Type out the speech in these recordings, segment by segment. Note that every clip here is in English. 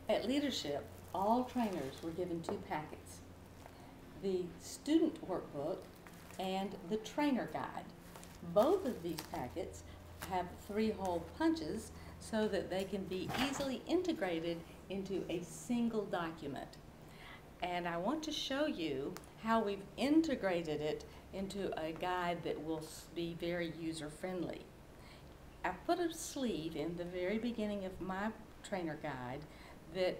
At Leadership, all trainers were given two packets, the Student Workbook and the Trainer Guide. Both of these packets have 3-hole punches so that they can be easily integrated into a single document. And I want to show you how we've integrated it into a guide that will be very user-friendly. I put a sleeve in the very beginning of my trainer guide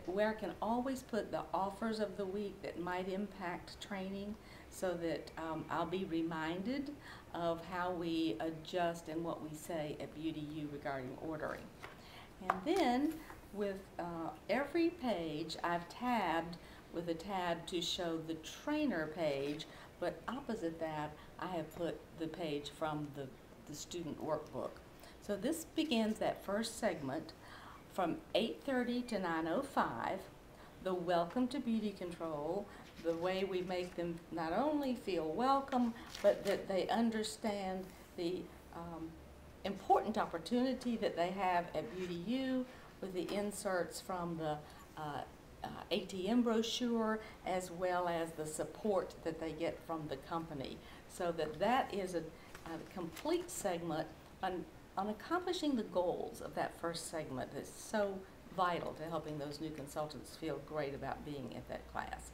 where I can always put the offers of the week that might impact training, so that I'll be reminded of how we adjust and what we say at BeautiU regarding ordering. And then with every page I've tabbed with a tab to show the trainer page, but opposite that I have put the page from the student workbook. So this begins that first segment from 8:30 to 9:05, the welcome to beauty control, the way we make them not only feel welcome, but that they understand the important opportunity that they have at BeautiU with the inserts from the ATM brochure, as well as the support that they get from the company. So that is a complete segment on accomplishing the goals of that first segment that's so vital to helping those new consultants feel great about being at that class.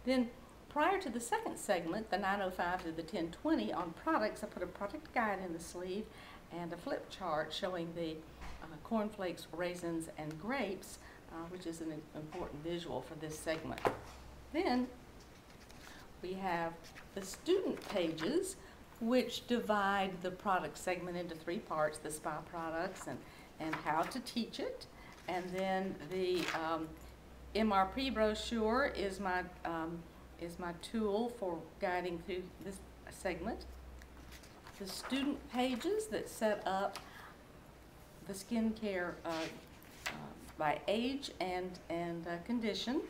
Then prior to the second segment, the 9:05 to the 10:20 on products, I put a product guide in the sleeve and a flip chart showing the cornflakes, raisins, and grapes, which is an important visual for this segment. Then we have the student pages, which divide the product segment into 3 parts: the spa products and how to teach it. And then the MRP brochure is my tool for guiding through this segment. The student pages that set up the skincare by age and condition,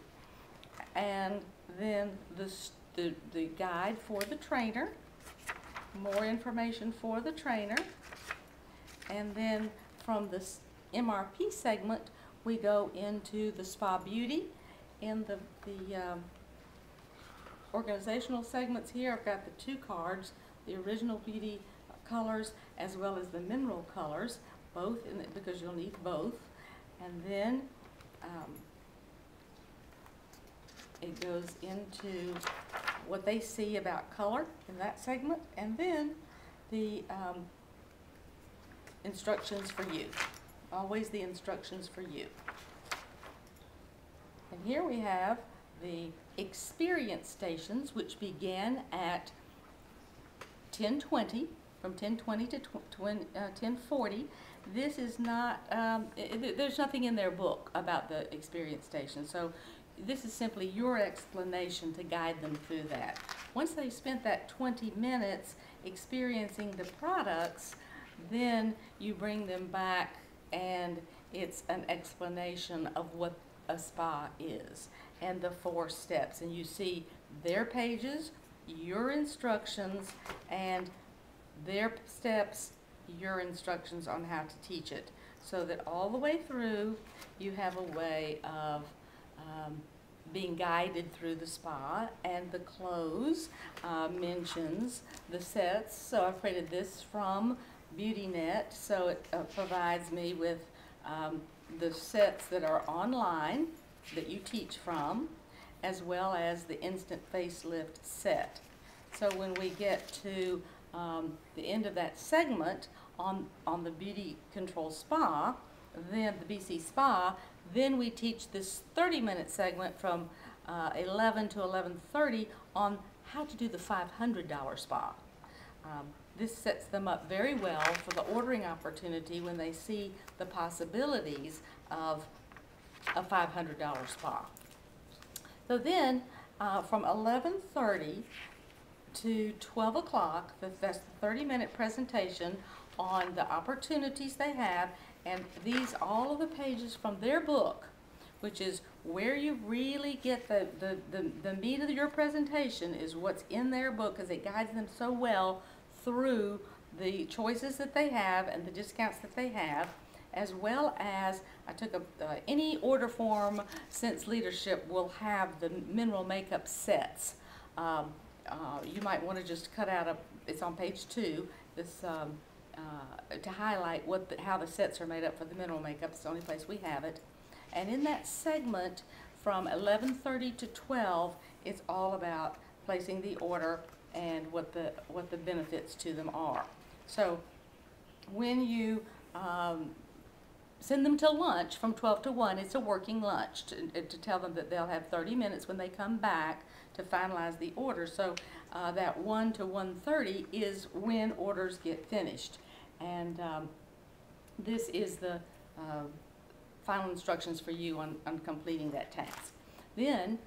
and then the guide for the trainer, more information for the trainer, and then from the MRP segment we go into the spa beauty. In the organizational segments here, I've got the 2 cards, the original beauty colors as well as the mineral colors, both in it because you'll need both. And then it goes into what they see about color in that segment, and then the instructions for you. Always the instructions for you. And here we have the experience stations, which began at 10:20, from 10:20 to 10:40. This is not, there's nothing in their book about the experience station, so this is simply your explanation to guide them through that. Once they've spent that 20 minutes experiencing the products, then you bring them back and it's an explanation of what a spa is and the 4 steps. And you see their pages, your instructions, and their steps, your instructions on how to teach it, so that all the way through you have a way of being guided through the spa. And the close mentions the sets. So I've created this from BeautiNet, so it provides me with the sets that are online that you teach from, as well as the instant facelift set. So when we get to the end of that segment on the beauty control spa, then the BC spa, then we teach this 30-minute segment from 11 to 11:30 on how to do the $500 spa. This sets them up very well for the ordering opportunity when they see the possibilities of a $500 spa. So then from 11:30 to 12 o'clock, that's the 30-minute presentation on the opportunities they have, and all of the pages from their book, which is where you really get the meat of your presentation, is what's in their book, because it guides them so well through the choices that they have and the discounts that they have, as well as I took any order form since leadership will have the mineral makeup sets. You might want to just cut out it's on page 2, this to highlight how the sets are made up for the mineral makeup. It's the only place we have it. And in that segment from 11:30 to 12, it's all about placing the order and what the benefits to them are. So when you send them to lunch from 12 to 1, it's a working lunch to tell them that they'll have 30 minutes when they come back to finalize the order. So that 1 to 1:30 is when orders get finished. And this is the final instructions for you on completing that task. Then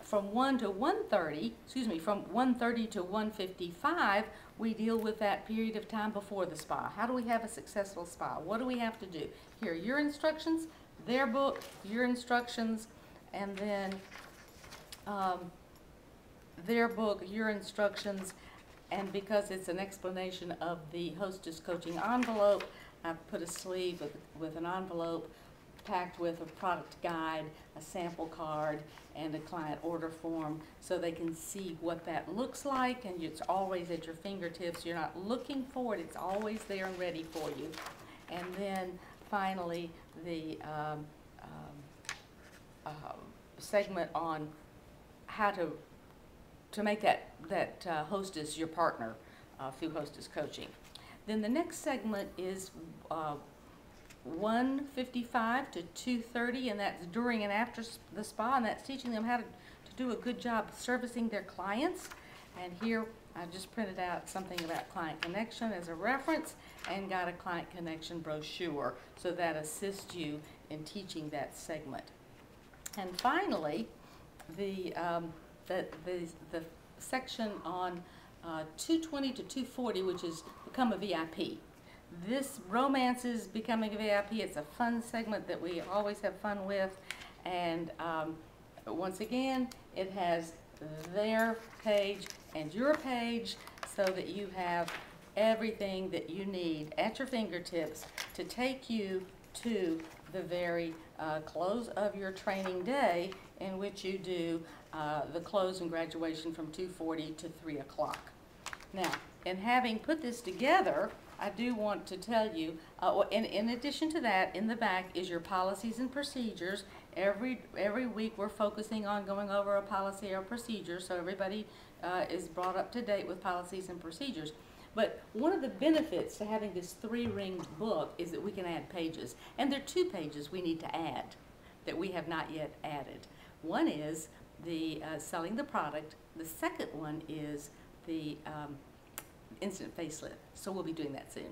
from 1 to 1:30, from 1:30 to 1:55, we deal with that period of time before the spa. How do we have a successful spa? What do we have to do? Here are your instructions, their book, your instructions, and then their book, your instructions, and because it's an explanation of the hostess coaching envelope, I've put a sleeve with an envelope packed with a product guide, a sample card, and a client order form so they can see what that looks like, and it's always at your fingertips. You're not looking for it, it's always there and ready for you. And then finally the segment on how to make that hostess your partner through hostess coaching. Then the next segment is 1:55 to 2:30, and that's during and after the spa, and that's teaching them how to do a good job servicing their clients. And here I just printed out something about client connection as a reference and got a client connection brochure, so that assists you in teaching that segment. And finally, the section on 220 to 240, which is become a VIP. This romance is becoming a VIP. It's a fun segment that we always have fun with, and once again, it has their page and your page so that you have everything that you need at your fingertips to take you to the very close of your training day, in which you do the close and graduation from 2:40 to 3 o'clock. Now, in having put this together, I do want to tell you, in addition to that, in the back is your policies and procedures. Every week we're focusing on going over a policy or procedure, so everybody is brought up to date with policies and procedures. But one of the benefits to having this 3-ring book is that we can add pages. And there are 2 pages we need to add that we have not yet added. One is the selling the product. The second one is the instant facelift. So we'll be doing that soon.